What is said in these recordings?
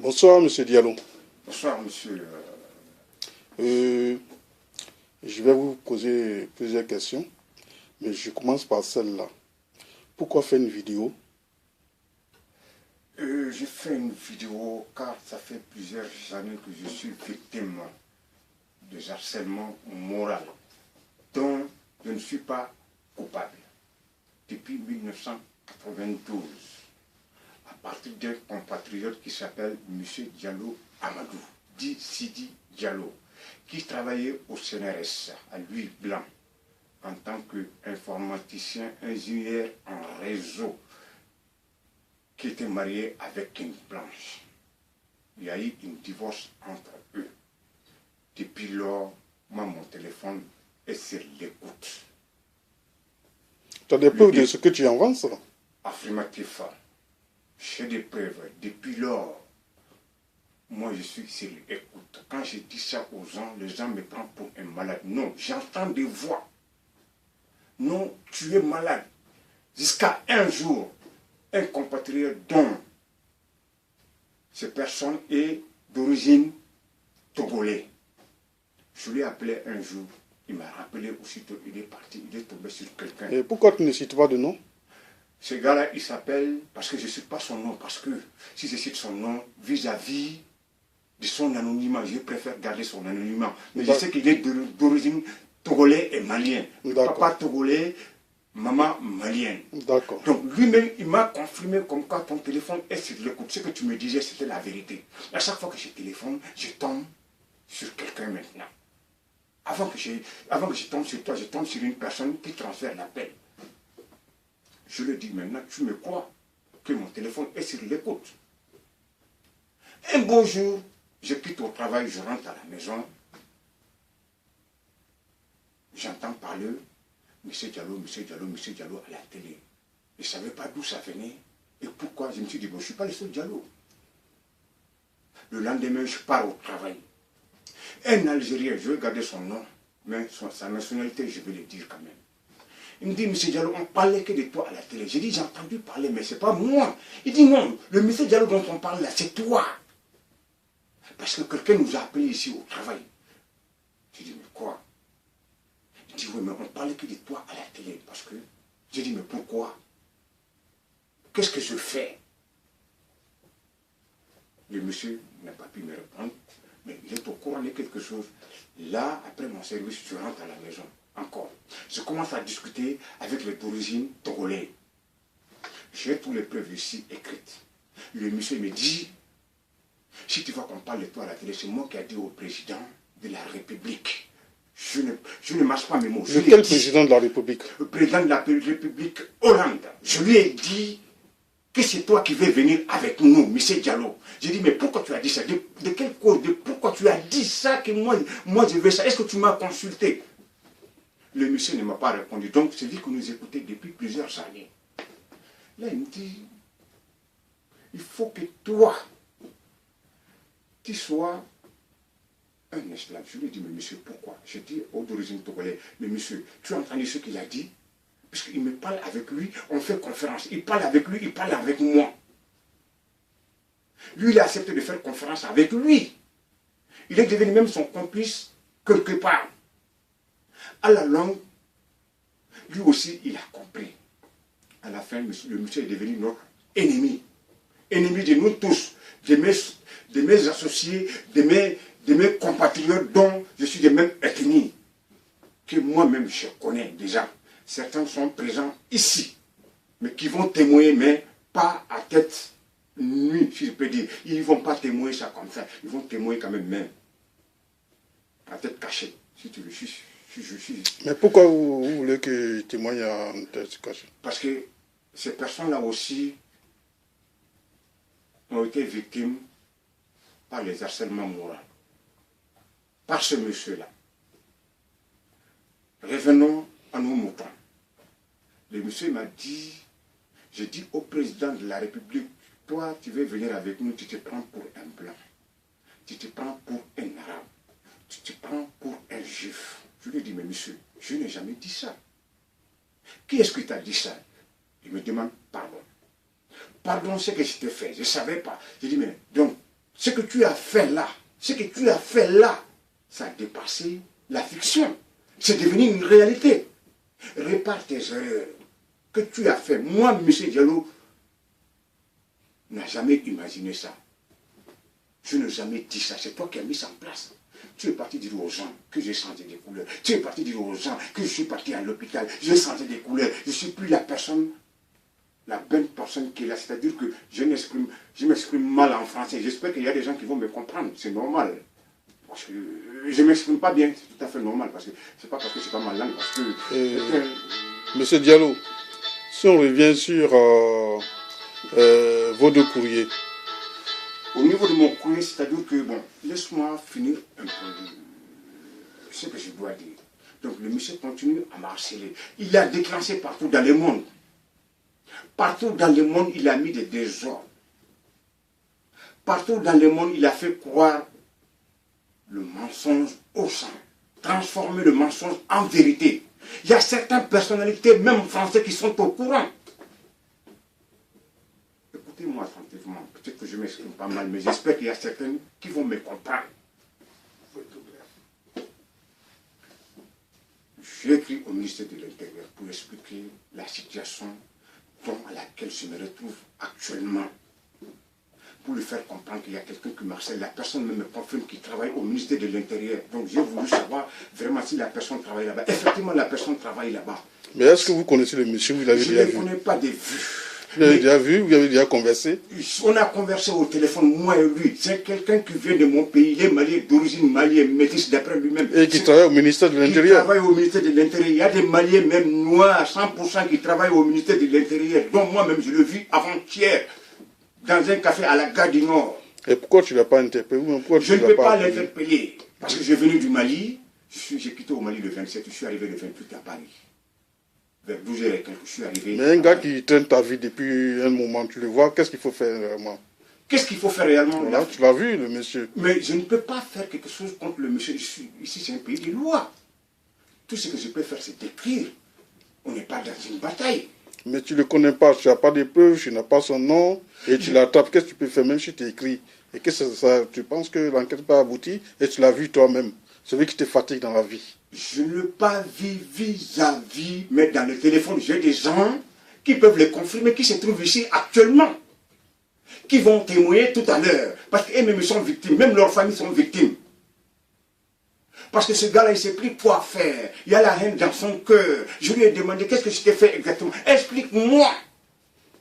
Bonsoir, Monsieur Diallo. Bonsoir, monsieur. Je vais vous poser plusieurs questions, mais je commence par celle-là. Pourquoi faire une vidéo? J'ai fait une vidéo car ça fait plusieurs années que je suis victime de harcèlement moral dont je ne suis pas coupable. Depuis 1992, à partir d'un compatriote qui s'appelle M. Diallo Amadou, dit Sidi Diallo, qui travaillait au CNRS à lui blanc en tant qu'informaticien ingénieur en réseau, qui était marié avec une blanche. Il y a eu un divorce entre eux. Depuis lors, moi, mon téléphone est sur l'écoute. Tu as des preuves de ce que tu avances? Affirmatif. J'ai des preuves. Depuis lors, moi, je suis sur l'écoute. Quand je dis ça aux gens, les gens me prennent pour un malade. Non, j'entends des voix. Non, tu es malade. Jusqu'à un jour, un compatriote dont cette personne est d'origine togolais. Je l'ai appelé un jour, il m'a rappelé aussitôt, il est parti, il est tombé sur quelqu'un. Et pourquoi tu ne cites pas de nom? Ce gars-là, il s'appelle, parce que je ne cite pas son nom, parce que si je cite son nom, vis-à-vis de son anonymat, je préfère garder son anonymat. Mais je sais qu'il est d'origine togolais et malien. Papa togolais, maman malienne. D'accord. Donc lui-même, il m'a confirmé comme quoi ton téléphone est sur l'écoute. Ce que tu me disais, c'était la vérité. À chaque fois que je téléphone, je tombe sur quelqu'un maintenant. Avant que je tombe sur toi, je tombe sur une personne qui transfère l'appel. Je lui dis maintenant, tu me crois que mon téléphone est sur l'écoute. Un beau jour, je quitte au travail, je rentre à la maison. J'entends parler Monsieur Diallo à la télé. Je ne savais pas d'où ça venait et pourquoi. Je me suis dit, bon, je ne suis pas le seul Diallo. Le lendemain, je pars au travail. Un Algérien, je vais garder son nom, mais sa nationalité, je vais le dire quand même. Il me dit, Monsieur Diallo, on parlait que de toi à la télé. J'ai dit, j'ai entendu parler, mais ce n'est pas moi. Il dit, non, le Monsieur Diallo dont on parle là, c'est toi. Parce que quelqu'un nous a appelés ici au travail. J'ai dit, mais quoi? Il dit, oui, mais on parlait que de toi à la télé. Parce que, j'ai dit, mais pourquoi? Qu'est-ce que je fais? Le monsieur n'a pas pu me répondre, mais il est au courant de quelque chose. Là, après mon service, je rentre à la maison. Encore. Je commence à discuter avec les d'origine togolais. J'ai tous les preuves ici écrites. Le monsieur me dit, si tu vois qu'on parle de toi à la télé, c'est moi qui ai dit au président de la République. Je ne marche pas mes mots. Quel président de la République? Le président de la République Hollande. Je lui ai dit que c'est toi qui veux venir avec nous, monsieur Diallo. J'ai dit, mais pourquoi tu as dit ça? De quelle cause? Pourquoi tu as dit ça que moi je veux ça? Est-ce que tu m'as consulté? Le monsieur ne m'a pas répondu. Donc, c'est lui qui nous écoutait depuis plusieurs années. Là, il me dit, il faut que toi, tu sois un esclave. Je lui ai dit, mais monsieur, pourquoi? J'ai dit, d'origine togolaise, mais monsieur, tu as entendu ce qu'il a dit? Parce qu'il me parle avec lui, on fait conférence. Il parle avec lui, il parle avec moi. Lui, il a accepté de faire conférence avec lui. Il est devenu même son complice quelque part. À la longue, lui aussi, il a compris. À la fin, le monsieur est devenu notre ennemi. Ennemi de nous tous, de mes associés, de mes compatriotes dont je suis de même ethnie, que moi-même je connais déjà. Certains sont présents ici, mais qui vont témoigner, mais pas à tête nue, si je peux dire. Ils ne vont pas témoigner ça comme ça. Ils vont témoigner quand même, à tête cachée, si tu le suis. Mais pourquoi vous voulez qu'ils témoignent en tête cachée? Parce que ces personnes-là aussi ont été victimes par les harcèlements moraux. Par ce monsieur-là. Revenons à nos moutons. Le monsieur m'a dit, j'ai dit au président de la République, toi tu veux venir avec nous, tu te prends pour un blanc, tu te prends pour un arabe, tu te prends pour un juif. Je lui ai dit, mais monsieur, je n'ai jamais dit ça. Qui est-ce qui t'a dit ça? Il me demande pardon. Pardon, c'est que je t'ai fait, je ne savais pas. J'ai dit, mais donc, ce que tu as fait là, ça a dépassé la fiction. C'est devenu une réalité. Répare tes erreurs que tu as fait. Moi, M. Diallo, n'a jamais imaginé ça. Je n'ai jamais dit ça. C'est toi qui as mis ça en place. Tu es parti dire aux gens que j'ai changé des couleurs. Tu es parti dire aux gens que je suis parti à l'hôpital. J'ai changé des couleurs. Je ne suis plus la personne, la bonne personne qui est là. C'est-à-dire que je m'exprime mal en français. J'espère qu'il y a des gens qui vont me comprendre. C'est normal. Parce que je ne m'exprime pas bien. C'est tout à fait normal. Parce que c'est pas parce que c'est pas ma langue. Parce que, Monsieur Diallo, si on revient sur vos deux courriers. Au niveau de mon courrier, c'est-à-dire que, bon, laisse-moi finir un peu ce que je dois dire. Donc le monsieur continue à m'harceler. Il a déclenché partout dans le monde. Partout dans le monde, il a mis des désordres. Partout dans le monde, il a fait croire le mensonge au sang. Transformer le mensonge en vérité. Il y a certaines personnalités, même français, qui sont au courant. Écoutez-moi attentivement. Peut-être que je ne m'exprime pas mal, mais j'espère qu'il y a certains qui vont me comprendre. J'ai écrit au ministère de l'Intérieur pour expliquer la situation à laquelle je me retrouve actuellement. Pour lui faire comprendre qu'il y a quelqu'un qui me harcèle. La personne me confirme qu'il travaille au ministère de l'Intérieur. Donc j'ai voulu savoir vraiment si la personne travaille là-bas. Effectivement, la personne travaille là-bas. Mais est-ce que vous connaissez le monsieur? Vous l'avez déjà vu? Je ne le connais pas de vue. Vous l'avez déjà vu? Vous avez déjà conversé? On a conversé au téléphone, moi et lui. C'est quelqu'un qui vient de mon pays. Il est malien, d'origine malienne, métis d'après lui-même. Et qui travaille au ministère de l'Intérieur? Il travaille au ministère de l'Intérieur. Il y a des Maliens, même noirs, 100% qui travaillent au ministère de l'Intérieur. Donc moi-même, je le vis avant-hier, dans un café à la gare du Nord. Et pourquoi tu ne l'as pas interpellé? Je ne peux pas l'interpeller. Parce que je suis venu du Mali. J'ai quitté au Mali le 27, je suis arrivé le 28 à Paris. Vers 12h et quelques, je suis arrivé. Mais un gars qui traîne ta vie depuis un moment, tu le vois, qu'est-ce qu'il faut faire réellement? Qu'est-ce qu'il faut faire réellement? Voilà, tu l'as vu, le monsieur. Mais je ne peux pas faire quelque chose contre le monsieur. Ici, c'est un pays de loi. Tout ce que je peux faire, c'est d'écrire. On n'est pas dans une bataille. Mais tu ne le connais pas, tu n'as pas de preuves, tu n'as pas son nom, et tu l'attrapes. Qu'est-ce que tu peux faire, même si tu écris? Et qu'est-ce que ça, tu penses que l'enquête n'a pas abouti, et tu l'as vu toi-même, celui qui te fatigue dans la vie. Je ne l'ai pas vu vis-à-vis, mais dans le téléphone, j'ai des gens qui peuvent le confirmer, qui se trouvent ici actuellement, qui vont témoigner tout à l'heure, parce qu'eux-mêmes sont victimes, même leurs familles sont victimes. Parce que ce gars-là, il ne sait plus quoi faire. Il y a la haine dans son cœur. Je lui ai demandé, qu'est-ce que je t'ai fait exactement? Explique-moi.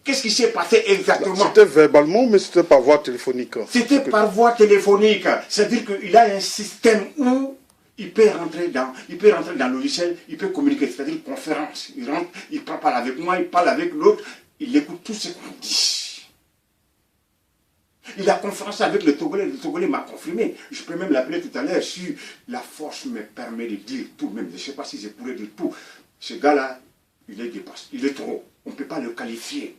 Qu'est-ce qui s'est passé exactement? C'était verbalement, mais c'était par voie téléphonique. C'était par voie téléphonique. C'est-à-dire qu'il a un système où il peut rentrer dans le logiciel, il peut communiquer, c'est-à-dire une conférence. Il rentre, il parle avec moi, il parle avec l'autre, il écoute tout ce qu'on dit. Il a conférence avec le Togolais m'a confirmé. Je peux même l'appeler tout à l'heure si la force me permet de dire tout, même je ne sais pas si je pourrais dire tout. Ce gars-là, il est dépassé, il est trop. On ne peut pas le qualifier.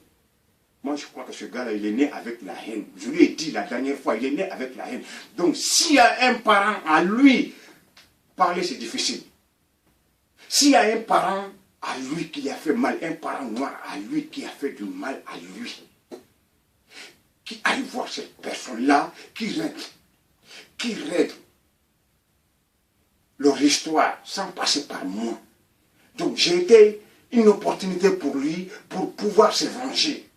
Moi, je crois que ce gars-là, il est né avec la haine. Je lui ai dit la dernière fois, il est né avec la haine. Donc, s'il y a un parent à lui, parler, c'est difficile. S'il y a un parent à lui qui a fait mal, un parent noir à lui qui a fait du mal à lui, qui aille voir cette personne-là, qui règle leur histoire sans passer par moi. Donc, j'ai été une opportunité pour lui, pour pouvoir se venger.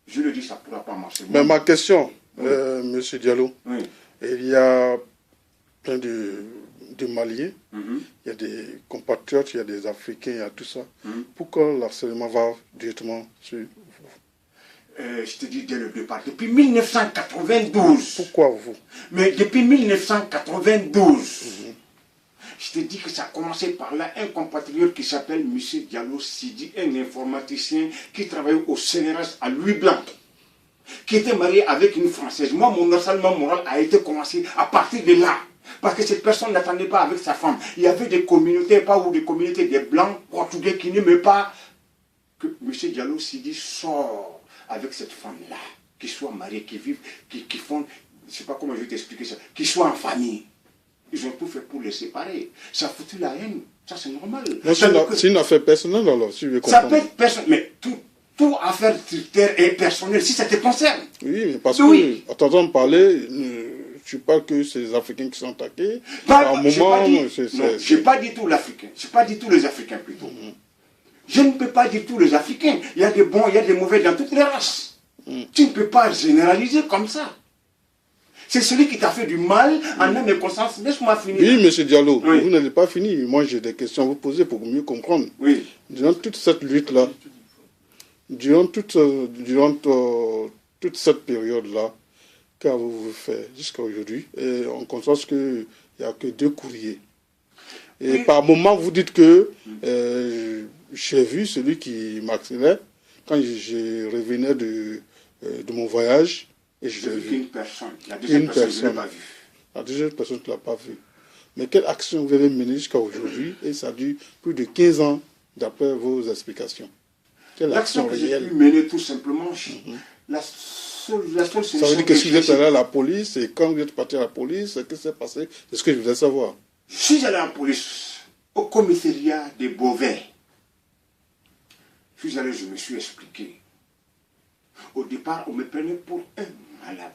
Je le dis, ça ne pourra pas marcher. Mais ma question, oui. Monsieur Diallo, oui. Il y a plein de Maliens, il y a des compatriotes, il y a des Africains, il y a tout ça. Pourquoi l'harcèlement va directement sur vous? Je te dis dès le départ, depuis 1992. Pourquoi vous? Mais depuis 1992, je te dis que ça a commencé par là, un compatriote qui s'appelle M. Diallo Sidi, un informaticien qui travaille au CNRS à Louis Blanc, qui était marié avec une Française. Moi, mon harcèlement moral a été commencé à partir de là. Parce que cette personne n'attendait pas avec sa femme. Il y avait des communautés, des communautés des Blancs, Portugais qui n'aimaient pas que M. Diallo Sidi sort avec cette femme-là, qui soit mariée, qui vivent, qui font, je ne sais pas comment je vais t'expliquer ça, qui soit en famille. Ils ont tout fait pour les séparer. Ça a foutu la haine. Ça, c'est normal. C'est une affaire personnelle, alors, si je veux comprendre. Ça peut être personnel, mais tout affaire est personnelle, si ça te concerne. Oui, mais parce que, en t'entendant parler, tu parles que c'est les Africains qui sont attaqués. Par un moment, je n'ai pas dit tout l'Africain. Je n'ai pas dit tous les Africains plutôt. Je ne peux pas dire tous les Africains. Il y a des bons, il y a des mauvais dans toutes les races. Tu ne peux pas généraliser comme ça. C'est celui qui t'a fait du mal en âme et conscience. Laisse-moi finir. Oui, M. Diallo, vous n'allez pas finir. Moi, j'ai des questions à vous poser pour mieux comprendre. Oui. Durant toute cette lutte-là, durant toute cette période-là, qu'avez-vous fait jusqu'à aujourd'hui? Et on constate qu'il n'y a que 2 courriers. Et par moment, vous dites que j'ai vu celui qui m'accélère quand je revenais de mon voyage. Et je l'ai vu. Une personne. La deuxième personne, je ne l'ai pas vue. La deuxième personne, tu ne l'as pas vue. Mais quelle action vous avez menée jusqu'à aujourd'hui? Et ça dure plus de 15 ans, d'après vos explications. Quelle action réelle? L'action que j'ai pu mener, tout simplement, la seule solution. Ça veut dire que si vous êtes allé à la police, et quand vous êtes parti à la police, qu'est-ce qui s'est passé? C'est ce que je voulais savoir. Je suis allé en police, au commissariat des Beauvais. Je suis allé, je me suis expliqué. Au départ, on me prenait pour un malade.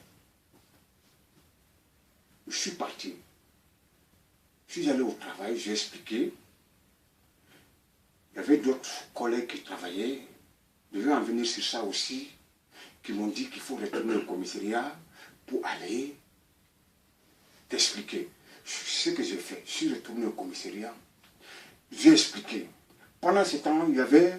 Je suis parti. Je suis allé au travail, j'ai expliqué. Il y avait d'autres collègues qui travaillaient. Je vais en venir sur ça aussi, qui m'ont dit qu'il faut retourner au commissariat pour aller t'expliquer. Ce que j'ai fait, je suis retourné au commissariat. J'ai expliqué. Pendant ce temps, il y avait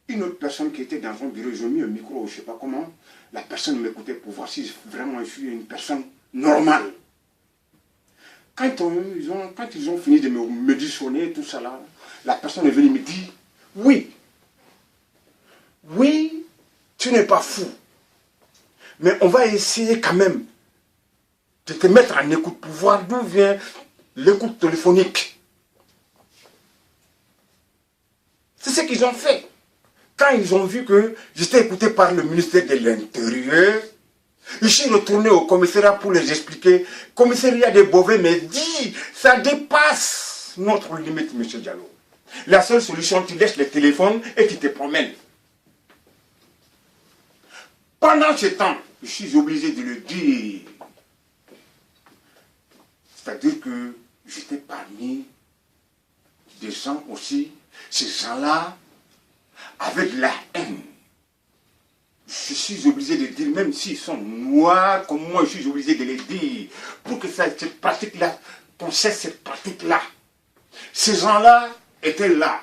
une autre personne qui était dans son bureau. J'ai mis un micro, je ne sais pas comment. La personne m'écoutait pour voir si vraiment je suis une personne normale. Quand ils ont fini de me dissonner, tout ça là, la personne est venue me dire, oui, tu n'es pas fou. Mais on va essayer quand même de te mettre en écoute pour voir d'où vient l'écoute téléphonique. C'est ce qu'ils ont fait. Quand ils ont vu que j'étais écouté par le ministère de l'Intérieur, je suis retourné au commissariat pour les expliquer. Le commissariat des Beauvais m'a dit, ça dépasse notre limite, M. Diallo. La seule solution, tu laisses le téléphone et tu te promènes. Pendant ce temps, je suis obligé de le dire. C'est-à-dire que j'étais parmi des gens aussi, ces gens-là, avec la haine. Je suis obligé de dire, même s'ils sont noirs comme moi, je suis obligé de les dire, pour que cette pratique-là, qu'on cesse cette pratique-là. Ces gens-là étaient là.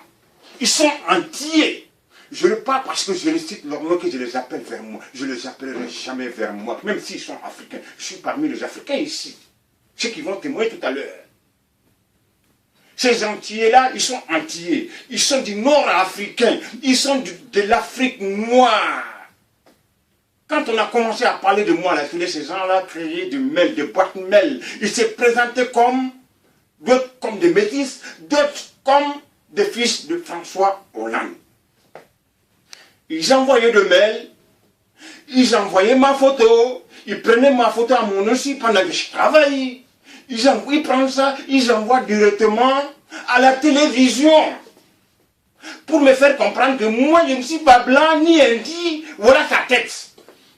Ils sont entiers. Je ne parle parce que je les cite leur nom que je les appelle vers moi. Je ne les appellerai jamais vers moi, même s'ils sont africains. Je suis parmi les Africains ici. Ceux qui vont témoigner tout à l'heure. Ces entiers-là, ils sont entiers. Ils sont du nord africain. Ils sont de l'Afrique noire. Quand on a commencé à parler de moi à la télé, ces gens-là créaient des mails, des boîtes mails. Ils se présentaient comme d'autres comme des métis, d'autres comme des fils de François Hollande. Ils envoyaient des mails, ils envoyaient ma photo, ils prenaient ma photo à mon aussi pendant que je travaille. Ils prennent ça, ils envoient directement à la télévision pour me faire comprendre que moi je ne suis pas blanc ni indien, voilà sa tête.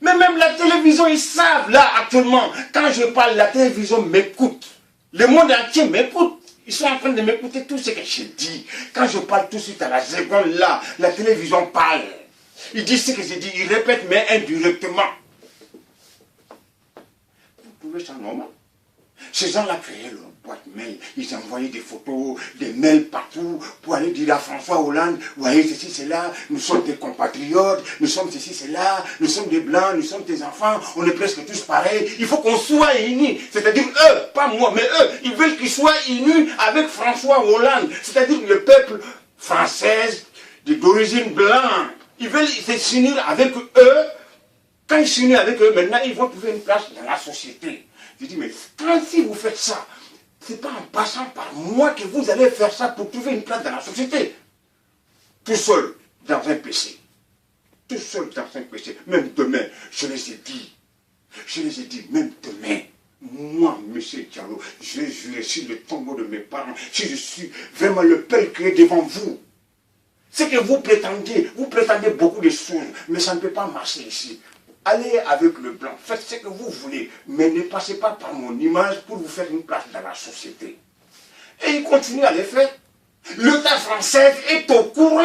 Mais même la télévision, ils savent là actuellement, quand je parle, la télévision m'écoute. Le monde entier m'écoute. Ils sont en train de m'écouter tout ce que je dis. Quand je parle tout de suite à la seconde là, la télévision parle. Ils disent ce que je dis, ils répètent mais indirectement. Vous trouvez ça normal? Ces gens-là créaient leur boîte mail, ils envoyaient des photos, des mails partout pour aller dire à François Hollande, vous voyez ceci, c'est là, nous sommes des compatriotes, nous sommes ceci, c'est là, nous sommes des blancs, nous sommes des enfants, on est presque tous pareils, il faut qu'on soit unis. C'est-à-dire eux, pas moi, mais eux, ils veulent qu'ils soient unis avec François Hollande, c'est-à-dire le peuple français d'origine blanche. Ils veulent s'unir avec eux. Quand ils s'unissent avec eux, maintenant, ils vont trouver une place dans la société. Je dis, mais quand si vous faites ça, ce n'est pas en passant par moi que vous allez faire ça pour trouver une place dans la société. Tout seul, dans un PC. Tout seul dans un PC. Même demain, je les ai dit, même demain, moi, M. Diallo, je vais jurer sur le tombeau de mes parents, si je suis vraiment le père qui est devant vous. C'est que vous prétendez beaucoup de choses, mais ça ne peut pas marcher ici. Allez avec le blanc, faites ce que vous voulez, mais ne passez pas par mon image pour vous faire une place dans la société. Et il continue à le faire. L'État français est au courant.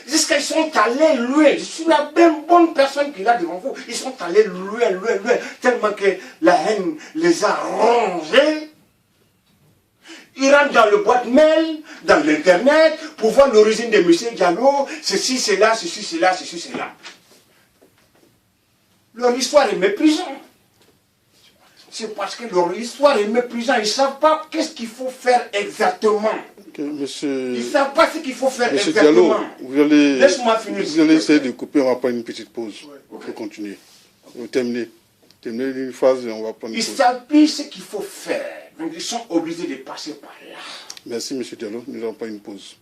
Jusqu'à ils sont allés loin. Je suis la même bonne personne qu'il a devant vous. Ils sont allés loin, tellement que la haine les a rongés. Ils rentrent dans le boîte mail, dans l'internet, pour voir l'origine de M. Diallo, ceci, c'est là, ceci, c'est là, ceci, c'est là. Leur histoire est méprisante. C'est parce que leur histoire est méprisante. Ils ne savent pas qu'est-ce qu'il faut faire exactement. Okay, monsieur... Ils ne savent pas ce qu'il faut faire monsieur exactement. Diallo, vous allez... Laisse-moi finir. Vous allez essayer de couper, on va prendre une petite pause. Ouais, Il faut continuer. Vous terminez. Terminez une phase et on va prendre une pause. Ils savent plus ce qu'il faut faire. Donc ils sont obligés de passer par là. Merci, monsieur Diallo. Nous allons prendre une pause.